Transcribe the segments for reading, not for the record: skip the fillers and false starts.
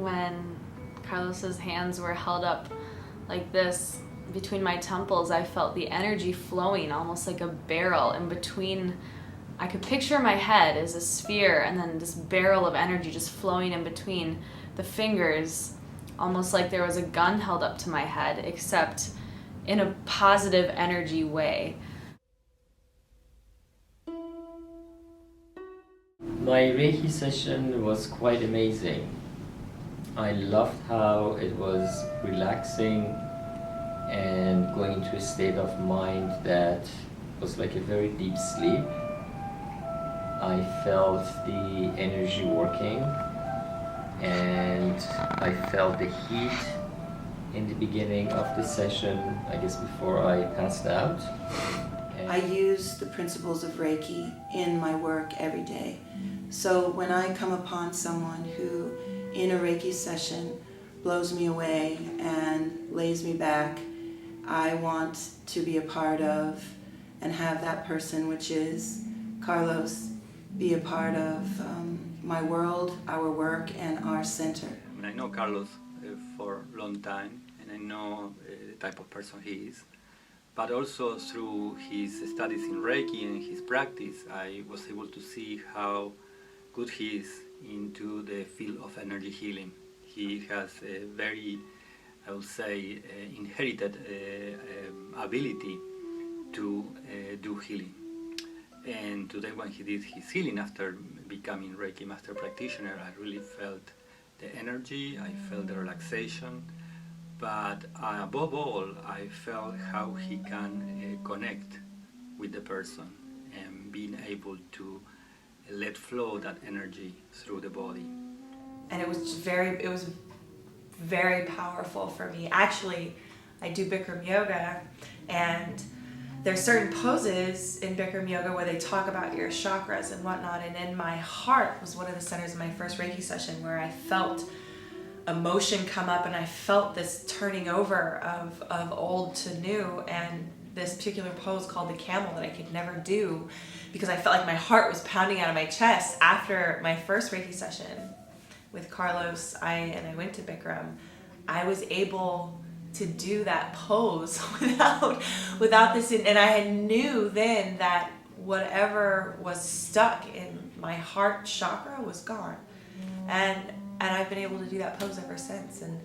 when Carlos's hands were held up like this between my temples, I felt the energy flowing almost like a barrel in between. I could picture my head as a sphere and then this barrel of energy just flowing in between the fingers, almost like there was a gun held up to my head, except in a positive energy way. My Reiki session was quite amazing. I loved how it was relaxing and going into a state of mind that was like a very deep sleep. I felt the energy working, and I felt the heat in the beginning of the session, I guess before I passed out. I use the principles of Reiki in my work every day. So when I come upon someone who, in a Reiki session, blows me away and lays me back, I want to be a part of and have that person, which is Carlos, be a part of my world, our work, and our center. I know Carlos for a long time, and I know the type of person he is. But also through his studies in Reiki and his practice, I was able to see how good he is into the field of energy healing. He has a very, I would say, inherited ability to do healing. And today when he did his healing after becoming Reiki Master Practitioner, I really felt the energy, I felt the relaxation, but above all, I felt how he can connect with the person and being able to let flow that energy through the body. And it was very powerful for me. Actually, I do Bikram yoga, and there's certain poses in Bikram yoga where they talk about your chakras and whatnot, and in my heart was one of the centers of my first Reiki session where I felt emotion come up, and I felt this turning over of old to new, and this particular pose called the camel that I could never do because I felt like my heart was pounding out of my chest. After my first Reiki session with Carlos, I went to Bikram, I was able to do that pose without this, and I knew then that whatever was stuck in my heart chakra was gone, and I've been able to do that pose ever since. And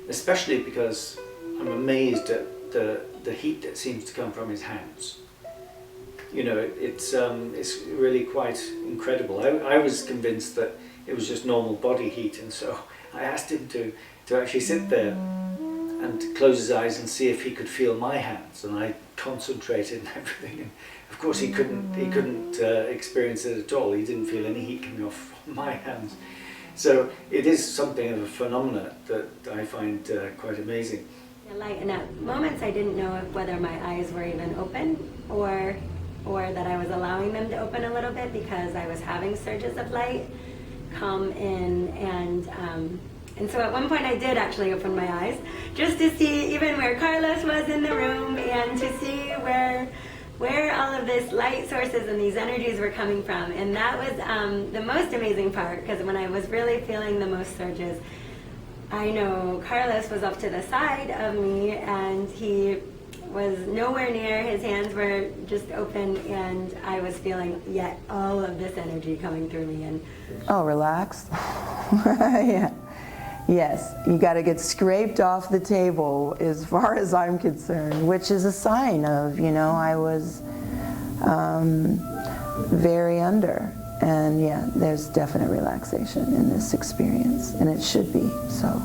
especially because I'm amazed at the heat that seems to come from his hands. You know, it's really quite incredible. I was convinced that it was just normal body heat, and so I asked him to actually sit there and close his eyes and see if he could feel my hands, and I concentrated and everything, and of course he couldn't experience it at all. He didn't feel any heat coming off my hands. So it is something of a phenomenon that I find quite amazing. Light, and at moments I didn't know whether my eyes were even open or that I was allowing them to open a little bit because I was having surges of light come in, and so at one point I did actually open my eyes just to see even where Carlos was in the room and to see where all of this light sources and these energies were coming from. And that was the most amazing part, because when I was really feeling the most surges, I know Carlos was up to the side of me and he was nowhere near. His hands were just open, and I was feeling yet all of this energy coming through me. And oh, relax. Yeah. Yes, you got to get scraped off the table as far as I'm concerned, which is a sign of, you know, I was very under. And yeah, there's definite relaxation in this experience, and it should be so.